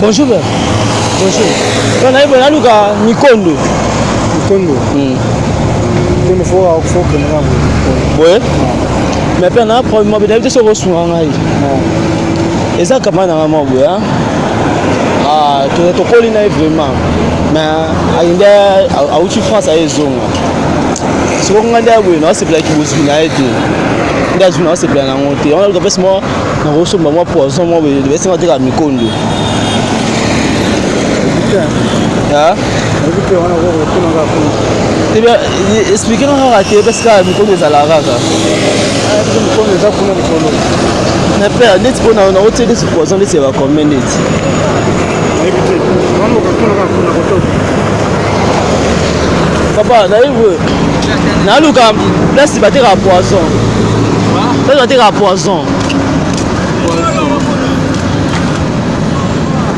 Bonjour. Bonjour. On a eu un lugar Mikondo. Mikondo. Mikondo faut que nous ouais. Mais puis on a problème mais d'habitude sur reçu en aïe. Et ça comment on a moi hein. Ah, tu es to call na vraiment. Mais ainda a outil France a zone. Si on regarde oui, non, c'est pour qui vous na été. Nda zone c'est pour na monter. On a le fait moi na reçu moi poisson moi de laisser monter à Mikondo. Ah, eh bien, expliquez-nous à quel parce que Mikondo est à la raka. Mikondo est à kuna Mikondo. Na père, net pour na autre des poisson des c'est va combien net. Papa, na luka place battre à poisson. Place battre à poisson.